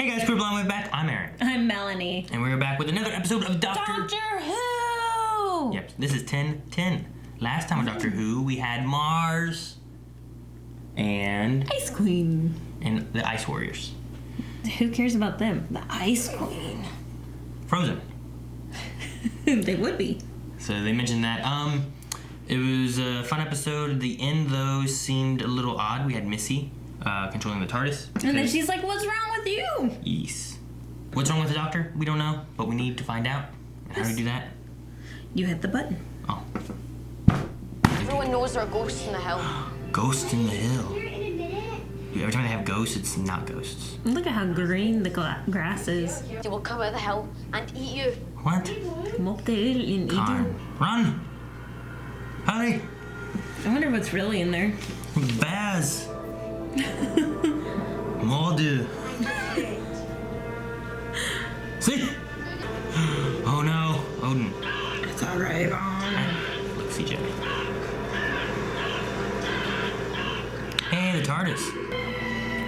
Hey guys, Crew Blind, we're back. I'm Aaron. I'm Melanie. And we're back with another episode of Doctor Who! Yep, this is 10-10. Last time on Doctor Who, we had Mars and Ice Queen. And the Ice Warriors. Who cares about them? The Ice Queen. Frozen. They would be. So they mentioned that. It was a fun episode. The end, though, seemed a little odd. We had Missy controlling the TARDIS. And then she's like, what's wrong with you? Yes. What's wrong with the Doctor? We don't know, but we need to find out. And how do we do that? You hit the button. Oh. Everyone knows there are ghosts in the hill. Ghosts in the hill. Dude, every time they have ghosts, it's not ghosts. Look at how green the grass is. They will come out of the hill and eat you. What? Come up there and eat Come on. you. Run! Hurry! I wonder what's really in there. Baz! Mordu! See? Oh no, Odin. It's alright. Look, CJ. Hey, the TARDIS.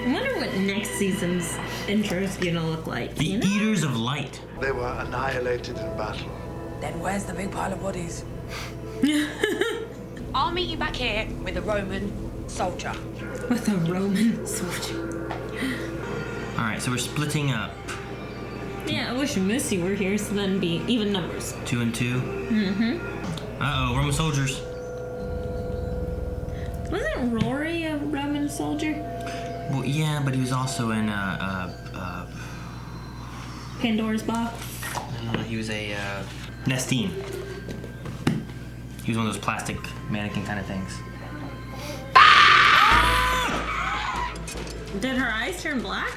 I wonder what next season's intro is gonna look like. The you know? Eaters of Light. They were annihilated in battle. Then where's the big pile of bodies? I'll meet you back here with a Roman soldier. With a Roman soldier. Alright, so we're splitting up. Yeah, I wish Missy were here so then be even numbers. 2 and 2. Mm-hmm. Uh-oh, Roman soldiers. Wasn't Rory a Roman soldier? Well, yeah, but he was also in, Pandora's box? he was a, Nestine. He was one of those plastic mannequin kind of things. Did her eyes turn black?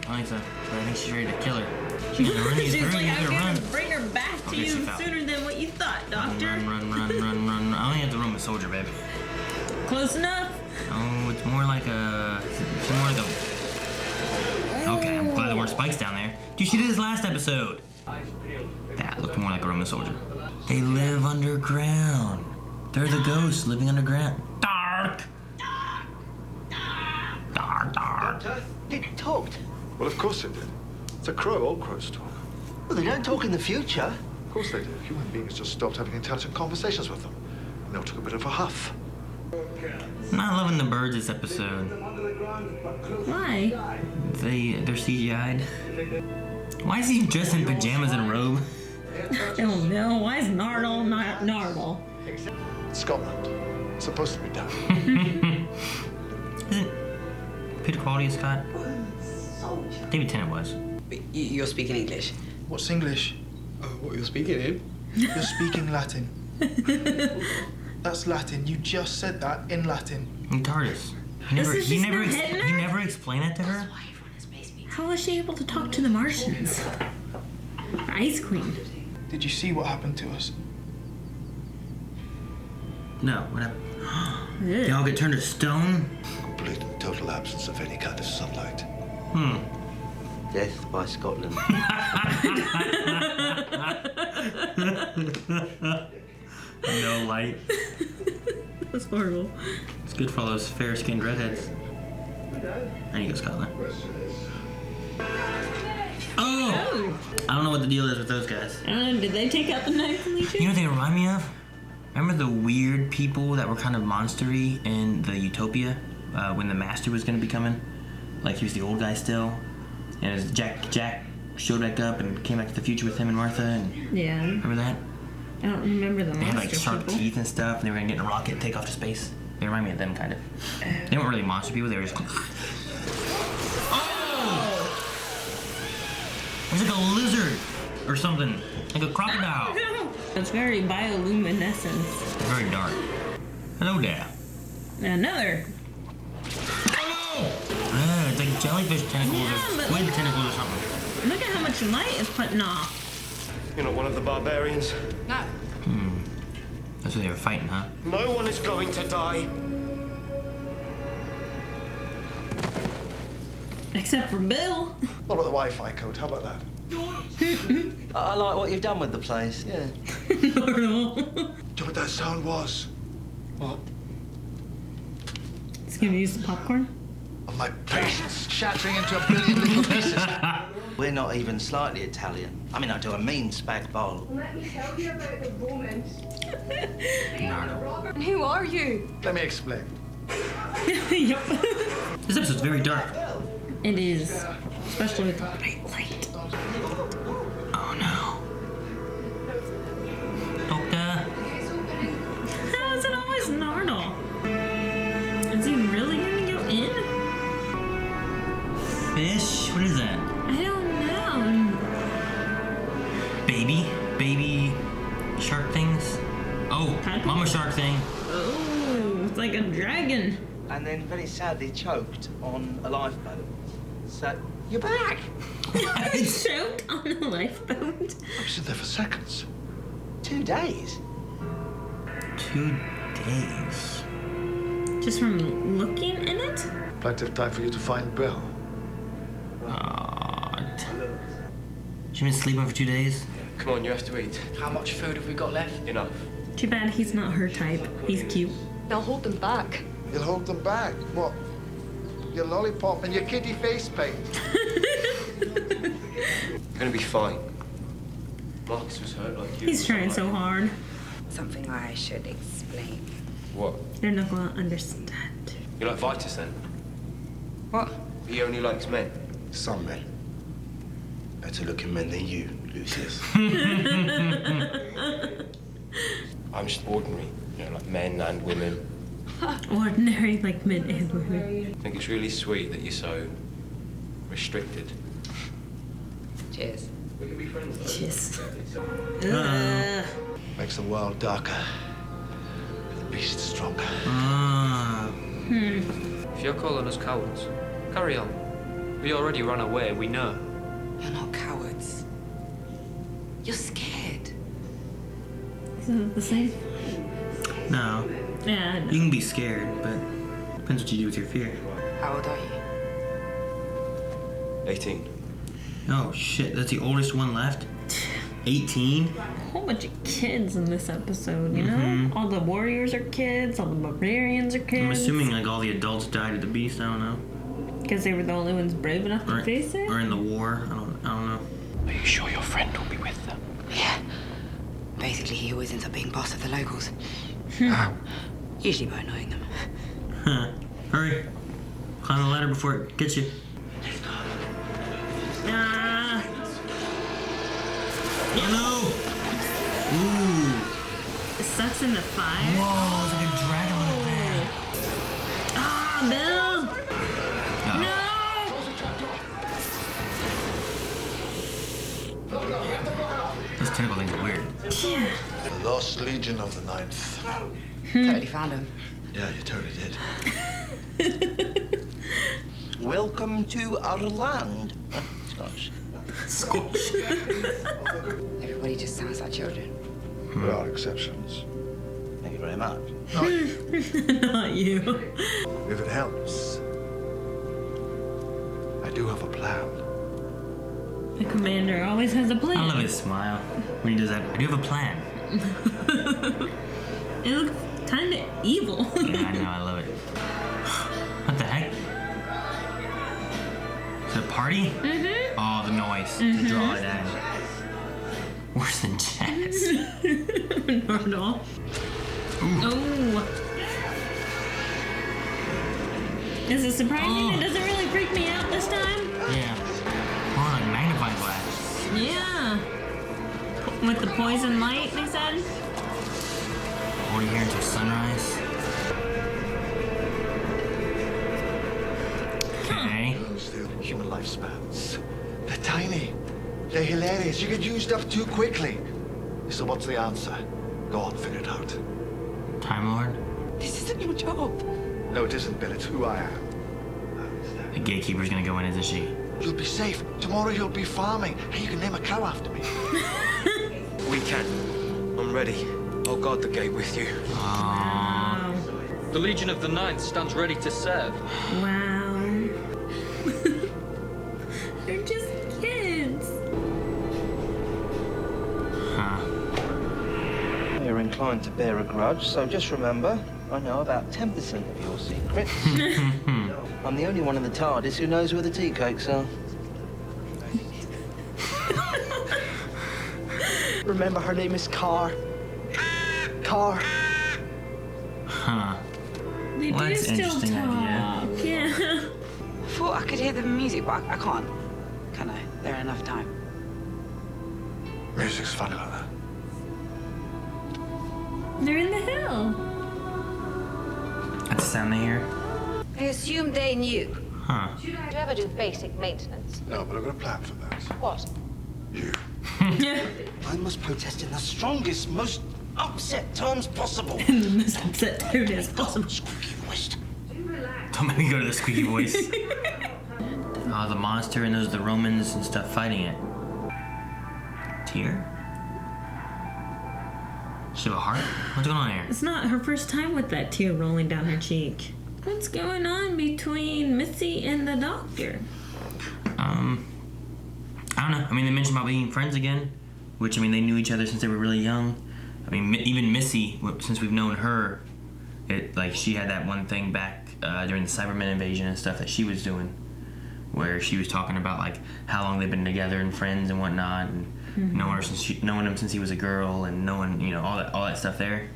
I think so, but I think she's ready to kill her. She's gonna run. She's like, I'm gonna gonna bring her back to Okay, she you fell. sooner than what you thought, Doctor. Run. I only have the Roman soldier, baby. Close enough? Oh, it's more like a... It's more like a... Okay, I'm glad there weren't spikes down there. Dude, she did this last episode. That looked more like a Roman soldier. They live underground. They're the ghosts living underground. Dark. It talked. Well, of course they did. It's a crow. All crows talk. Well, they don't talk in the future. Of course they do. Human beings just stopped having intelligent conversations with them. And they all took a bit of a huff. I'm not loving the birds this episode. Why? They're CGI'd. Why is he dressed in pajamas and a robe? I don't know. Why is Nardal not Nardal? Scotland. It's supposed to be down. Isn't Peter Quality a Scot? David Tennant was. You're speaking English? What's English? What you're speaking in? You're speaking Latin. That's Latin. You just said that in Latin. In TARDIS. He never explained that to her? How was she able to talk to the Martians? Ice Queen. Did you see what happened to us? No, what happened? They all get turned to stone? Complete and total absence of any kind of sunlight. Death by Scotland. No light. That's horrible. It's good for all those fair-skinned redheads. I need to go Scotland. Oh! I don't know what the deal is with those guys. I don't know, did they take out the Night Legion? You know what they remind me of? Remember the weird people that were kind of monstery in the Utopia when the Master was going to be coming? Like he was the old guy still, and as Jack showed back up and came back to the future with him and Martha. And Yeah. remember that? I don't remember the They had monster like sharp people. teeth and stuff, and they were gonna get in a rocket and take off to space. They remind me of them kind of. They weren't really monster people. They were just. Oh! It's like a lizard or something, like a crocodile. It's very bioluminescent. Very dark. Hello there. Another. It's like jellyfish tentacles Yeah, or but squid look- tentacles or something. Look at how much light it's putting off. You're not one of the barbarians. No. That's what they were fighting, huh? No one is going to die. Except for Bill. What about the Wi-Fi code? How about that? I like what you've done with the place, yeah. Normal. Do you know what that sound was? What? It's gonna use the popcorn. Of my patience shattering into a billion little pieces. not even slightly Italian. I mean, I do a mean spag bowl. Let me tell you about the Romans. Nardo. And who are you? Let me explain. Yep. This episode's very dark. It is. Especially with the bright light. Oh no. Doctor. How is it always Nardo? Is he really gonna go in? Fish? What is that? I don't know. Baby shark things? Oh, Tadpole? mama shark thing. Oh, it's like a dragon. And then very sadly choked on a lifeboat. So, you're back! Choked on a lifeboat. I was in there for seconds. 2 days. 2 days. Just from looking in it? Plenty of time for you to find Bill. She been sleeping for 2 days? Come on, you have to eat. How much food have we got left? Enough. Too bad he's not her type. He's cute. They'll hold them back. You'll hold them back. What? Your lollipop and your kitty face paint. You're gonna be fine. Marcus was hurt like you. He's trying so hard. Something I should explain. What? They're not gonna understand. You like Vitus then? What? He only likes men. Some men. Better looking men than you, Lucius. I'm just ordinary. You know, like men and women. Ordinary like men and women. I think it's really sweet that you're so restricted. Cheers. We can be friends though. Just. Makes the world darker. And the beast stronger. If you're calling us cowards, carry on. We already ran away, we know. You're not cowards. You're scared. Isn't it the same? No. Yeah, I know. You can be scared, but depends what you do with your fear. How old are you? 18. Oh shit, that's the oldest one left? 18? A whole bunch of kids in this episode, you know? All the warriors are kids, all the barbarians are kids. I'm assuming like all the adults died of the beast, I don't know. Because they were the only ones brave enough to face it? Or in the war, I don't know. Are you sure your friend will be with them? Yeah. Basically, he always ends up being boss of the locals. Usually by annoying them. Huh. Hurry. Climb the ladder before it gets you. Ah! Oh no! Ooh. It sucks in the fire. Whoa, it's like a dragon little bit. Ah, Bill! No! Those tentacle things are weird. Yeah. The Lost Legion of the Ninth. Totally found him. Yeah, you totally did. Welcome to our land. Scotch. Squash. Everybody just sounds like children. There are exceptions. Thank you very much. Not you. If it helps, I do have a plan. The commander always has a plan. I love his smile when he does that. I do have a plan. It looks kind of evil. Yeah, I know, I love it. What the heck? Is it a party? Mm-hmm. Oh, the noise to draw it in. Worse than jazz. Not at all. Oh. Is it surprising? It doesn't really freak me out this time. Yeah. More like magnifying glass. Yeah. With the poison light, they said. 40 here until sunrise. Okay. Those the human lifespans. They're tiny. They're hilarious. You get used up too quickly. So what's the answer? Go on, figure it out. Time Lord. This isn't your job. No, it isn't, Bill. It's who I am. The gatekeeper's gonna go in, isn't she? You'll be safe. Tomorrow you'll be farming. Hey, you can name a cow after me. We can. I'm ready. I'll guard the gate with you. Wow. The Legion of the Ninth stands ready to serve. Wow. They're just kids. Huh. You're inclined to bear a grudge, so just remember, I know about 10% of your secrets. I'm the only one in the TARDIS who knows where the tea cakes are. Remember, her name is Car. Car. Huh. They Well, do that's an still interesting talk. idea. Yeah. I thought I could hear the music, but I can't. Can I? There ain't enough time. Music's funny like that. They're in the hill. That's the sound they hear. I assumed they knew. Huh. Do you ever do basic maintenance? No, but I've got a plan for that. What? You. I must protest in the strongest, most upset terms possible. In the most upset tone as possible. Squeaky voiced. Don't make me go to the squeaky voice. The monster and those are the Romans and stuff fighting it. Tear? She have a heart? What's going on here? It's not her first time with that tear rolling down her cheek. What's going on between Missy and the doctor? I don't know. I mean, they mentioned about being friends again, which, I mean, they knew each other since they were really young. I mean, even Missy, since we've known her, she had that one thing back during the Cybermen invasion and stuff that she was doing, where she was talking about, like, how long they've been together and friends and whatnot, and knowing him since he was a girl, and knowing, you know, all that stuff there.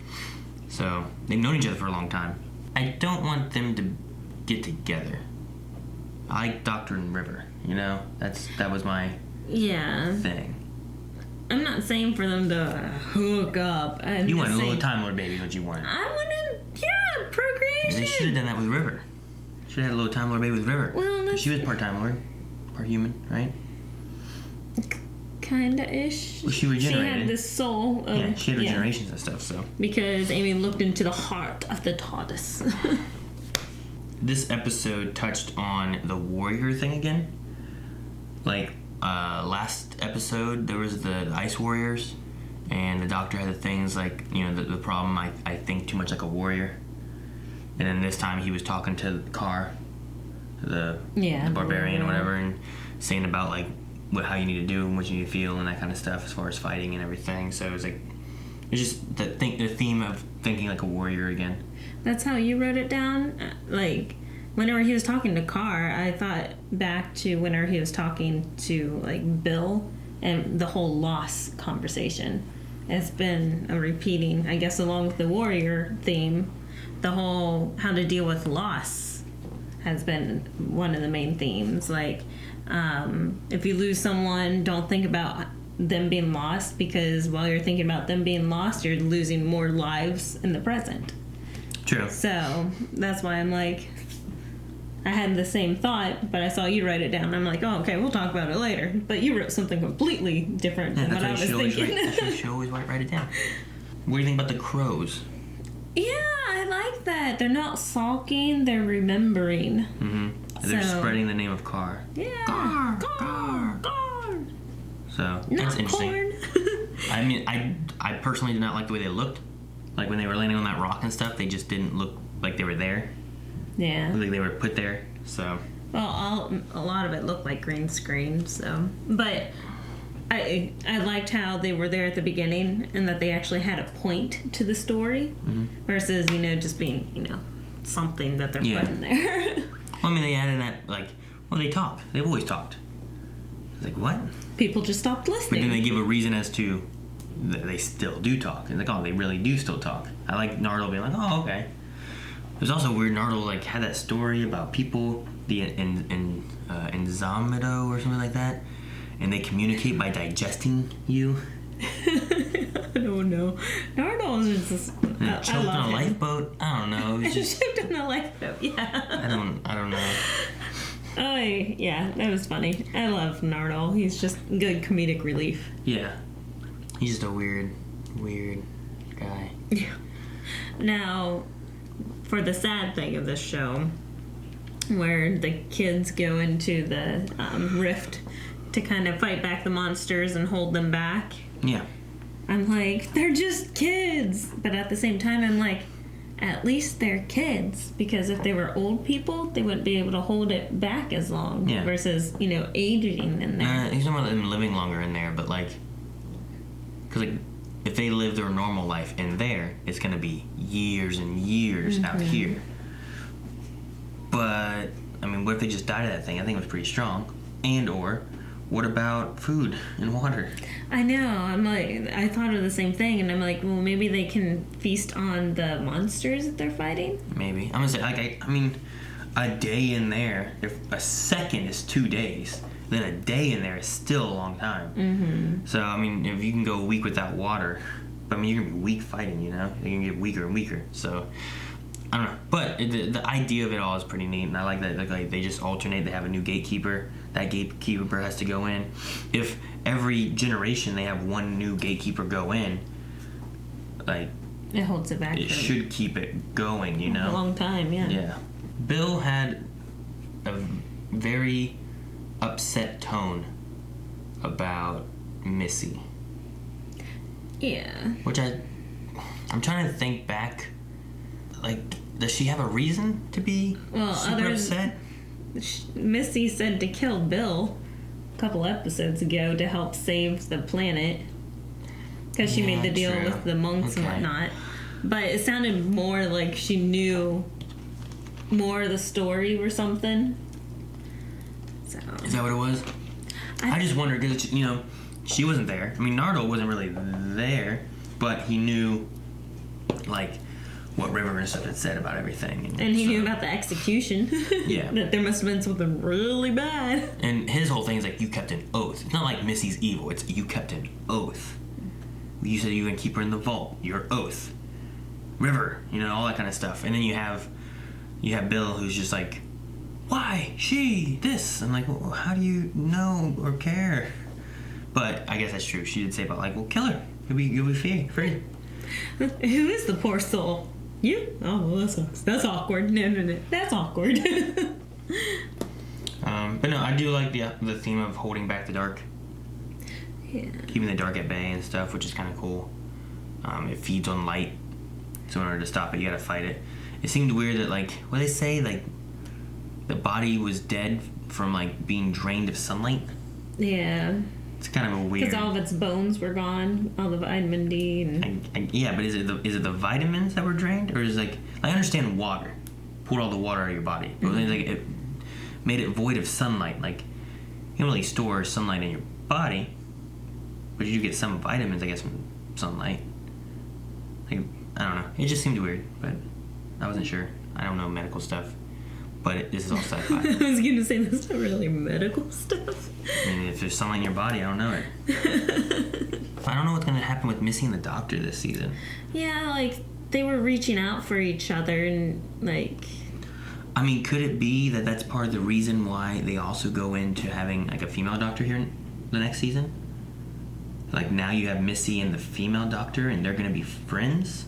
So, they've known each other for a long time. I don't want them to get together. I like Doctor and River, you know? That was my thing. I'm not saying for them to hook up. You want a little Time Lord baby, what you want? I wanted, procreation. They should have done that with River. Should have had a little Time Lord baby with River. Well, Because she was part Time Lord, part human, right? Kinda-ish. Well, she regenerated. She had this soul of... Yeah, she had regenerations and stuff, so. Because Amy looked into the heart of the TARDIS. This episode touched on the warrior thing again. Like, last episode, there was the Ice Warriors, and the Doctor had the things like, you know, the problem, I think too much like a warrior. And then this time he was talking to Carr, the Barbarian or whatever, and saying about, like, how you need to do and what you need to feel and that kind of stuff as far as fighting and everything. So it was like, it's just the theme of thinking like a warrior again. That's how you wrote it down? Like, whenever he was talking to Carr, I thought back to whenever he was talking to, like, Bill and the whole loss conversation. It's been a repeating, I guess, along with the warrior theme, the whole how to deal with loss has been one of the main themes. Like, if you lose someone, don't think about them being lost, because while you're thinking about them being lost, you're losing more lives in the present. True. So that's why I'm like, I had the same thought, but I saw you write it down. I'm like, oh, okay, we'll talk about it later. But you wrote something completely different than what I was thinking. You should always write it down. What do you think about the crows? Yeah, I like that. They're not sulking, they're remembering. Mm-hmm. They're spreading the name of Carr. Yeah. Carr. So, that's interesting. I mean, I personally did not like the way they looked. Like, when they were landing on that rock and stuff, they just didn't look like they were there. Yeah. Looked like they were put there, so. Well, a lot of it looked like green screen, so. But I liked how they were there at the beginning and that they actually had a point to the story versus, you know, just being, you know, something that they're putting there. Well, I mean, they added that, like, well, they talk. They've always talked. It's like, what? People just stopped listening. But then they give a reason as to they still do talk. And like, oh, they really do still talk. I like Nardole being like, oh, okay. It was also weird. Nardole, like, had that story about people in Nizam Meadow or something like that, and they communicate by digesting you. I don't know. Nardole is just. Choked on a lifeboat. I don't know. It was just choked on a lifeboat. Yeah. I don't know. Oh yeah, that was funny. I love Nardole. He's just good comedic relief. Yeah. He's just a weird guy. Yeah. Now, for the sad thing of this show, where the kids go into the rift to kind of fight back the monsters and hold them back. Yeah. I'm like, they're just kids. But at the same time, I'm like, at least they're kids. Because if they were old people, they wouldn't be able to hold it back as long. Yeah. Versus, you know, aging in there. He's talking about them living longer in there, but like, because like, if they live their normal life in there, it's going to be years and years out here. But, I mean, what if they just died of that thing? I think it was pretty strong. And or, what about food and water? I know. I'm like, I thought of the same thing, and I'm like, well, maybe they can feast on the monsters that they're fighting. Maybe. I'm gonna say, like, I mean, a day in there, if a second is 2 days, then a day in there is still a long time. Mm-hmm. So, I mean, if you can go a week without water, I mean, you're gonna be weak fighting, you know? You're gonna get weaker and weaker. So, I don't know. But the idea of it all is pretty neat, and I like that. Like they just alternate. They have a new gatekeeper. That gatekeeper has to go in. If every generation they have one new gatekeeper go in, like it holds it back. It should keep it going, you know. A long time, yeah. Yeah. Bill had a very upset tone about Missy. Yeah. Which I'm trying to think back. Like, does she have a reason to be super upset? Missy said to kill Bill a couple episodes ago to help save the planet because she made the deal with the monks and whatnot. But it sounded more like she knew more of the story or something. So is that what it was? I just wondered because, you know, she wasn't there. I mean, Nardo wasn't really there, but he knew, like, what River and stuff had said about everything. And he knew about the execution. Yeah. That there must have been something really bad. And his whole thing is like, you kept an oath. It's not like Missy's evil. It's you kept an oath. You said you were going to keep her in the vault. Your oath. River. You know, all that kind of stuff. And then you have Bill who's just like, why? She? This? I'm like, well, how do you know or care? But I guess that's true. She did say about like, well, kill her. You'll be free. Who is the poor soul? You? Oh, well, that sucks. That's awkward. No. That's awkward. But no, I do like the theme of holding back the dark. Yeah. Keeping the dark at bay and stuff, which is kind of cool. It feeds on light. So in order to stop it, you gotta fight it. It seemed weird that, like, what they say, like, the body was dead from, like, being drained of sunlight. Yeah. It's kind of a weird. Because all of its bones were gone, all the vitamin D and. Yeah, but is it the vitamins that were drained, or is it like I understand water pulled all the water out of your body, but like it made it void of sunlight. Like you don't really store sunlight in your body, but you get some vitamins, I guess, from sunlight. Like I don't know. It just seemed weird, but I wasn't sure. I don't know medical stuff. But this is all sci-fi. I was going to say, that's not really medical stuff. I mean, if there's something in your body, I don't know it. I don't know what's going to happen with Missy and the Doctor this season. Yeah, like, they were reaching out for each other and, like... I mean, could it be that that's part of the reason why they also go into having, like, a female Doctor here in the next season? Like, now you have Missy and the female Doctor, and they're going to be friends?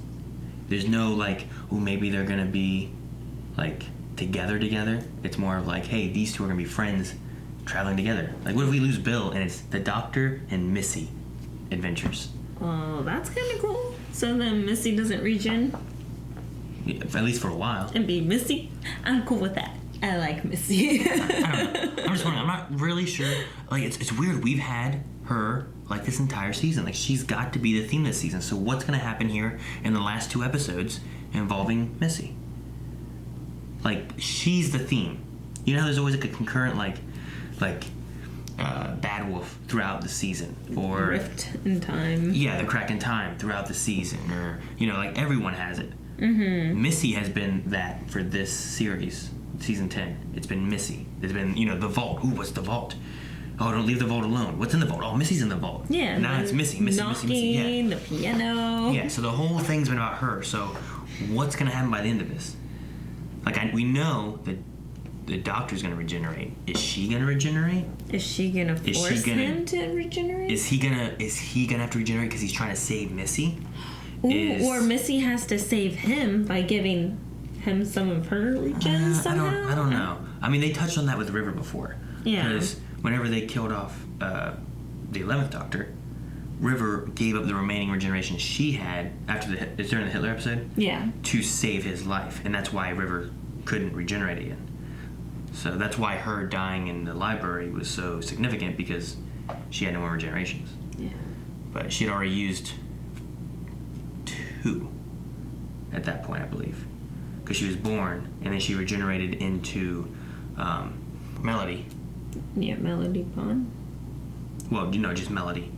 There's no, like, oh, maybe they're going to be, like... together. It's more of like, hey, these two are gonna be friends traveling together. Like, what if we lose Bill and it's the Doctor and Missy adventures? Oh, that's kind of cool. So then Missy doesn't regen? Yeah, at least for a while. And be Missy? I'm cool with that. I like Missy. I don't know. I'm just wondering. I'm not really sure. Like, it's weird. We've had her like this entire season. Like, she's got to be the theme this season. So what's gonna happen here in the last 2 episodes involving Missy? Like, she's the theme. You know how there's always like a concurrent Bad Wolf throughout the season, or Rift in Time. Yeah, the Crack in Time throughout the season, or you know, like everyone has it. Mm-hmm. Missy has been that for this series, season 10. It's been Missy. It's been, you know, the vault. Ooh, what's the vault? Oh, don't leave the vault alone. What's in the vault? Oh, Missy's in the vault. Yeah. Now it's Missy. Knocking, Yeah. the piano. Yeah. So the whole thing's been about her. So what's gonna happen by the end of this? Like, we know that the Doctor's gonna regenerate. Is she gonna regenerate? Is she gonna force him to regenerate? Is he gonna have to regenerate because he's trying to save Missy? Or Missy has to save him by giving him some of her regen somehow? I don't know. I mean, they touched on that with River before. Yeah. Because whenever they killed off the 11th Doctor, River gave up the remaining regeneration she had during the Hitler episode. Yeah. To save his life, and that's why River couldn't regenerate again. So that's why her dying in the library was so significant, because she had no more regenerations. Yeah. But she'd already used 2 at that point, I believe, because she was born and then she regenerated into Melody. Yeah, Melody Pond. Well, just Melody.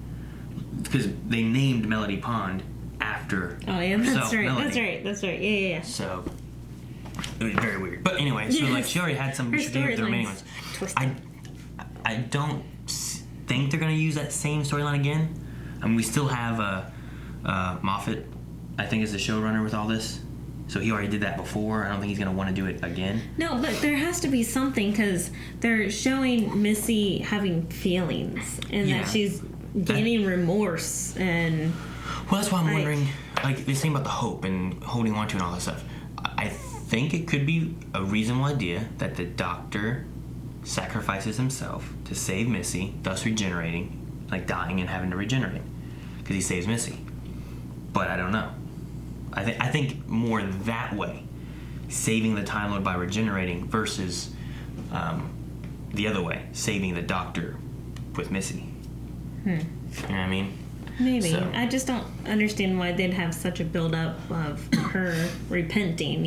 Because they named Melody Pond after Oh yeah, herself, that's right. Melody. That's right. Yeah. So it was very weird. But anyway, so like she already had some Her she did with the remaining storyline's ones. twisted. I don't think they're gonna use that same storyline again. I mean, we still have Moffat, I think, is the showrunner with all this. So he already did that before. I don't think he's gonna want to do it again. No, but there has to be something because they're showing Missy having feelings and Yeah. that she's gaining remorse and. Well, that's why I'm wondering, like, this thing about the hope and holding on to and all that stuff. I think it could be a reasonable idea that the doctor sacrifices himself to save Missy, thus regenerating, like dying and having to regenerate, because he saves Missy. But I don't know. I think more that way, saving the Time Lord by regenerating versus the other way, saving the doctor with Missy. You know what I mean? Maybe. So. I just don't understand why they'd have such a build-up of her repenting,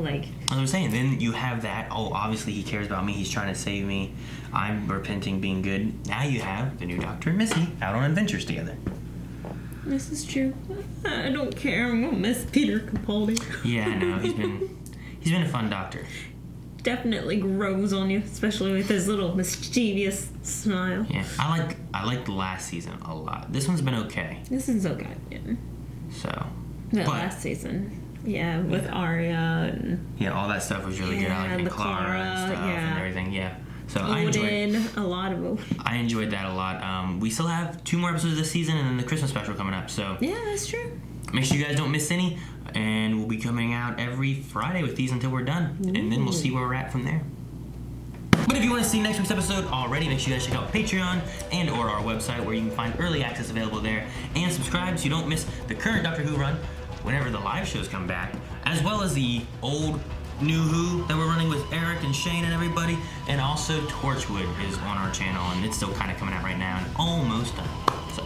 Like... As I was saying, then you have that, oh, obviously he cares about me, he's trying to save me, I'm repenting, being good. Now you have the new Doctor and Missy out on adventures together. This is true. I don't care. I'm gonna miss Peter Capaldi. Yeah, I know. He's been a fun Doctor. Definitely grows on you, especially with his little mischievous smile. Yeah, I liked the last season a lot. This one's been okay. This is okay. Yeah. So, That last season, with Arya and all that stuff was really good. I liked the the Clara and stuff and everything. Yeah. So Odin, a lot of Odin. I enjoyed that a lot. We still have 2 more episodes this season and then the Christmas special coming up. So yeah, that's true. Make sure you guys don't miss any, and we'll be coming out every Friday with these until we're done, and then we'll see where we're at from there. But if you want to see next week's episode already, make sure you guys check out Patreon and or our website where you can find early access available there, and subscribe so you don't miss the current Doctor Who run whenever the live shows come back, as well as the old New Who that we're running with Eric and Shane and everybody, and also Torchwood is on our channel, and it's still kind of coming out right now and almost done. So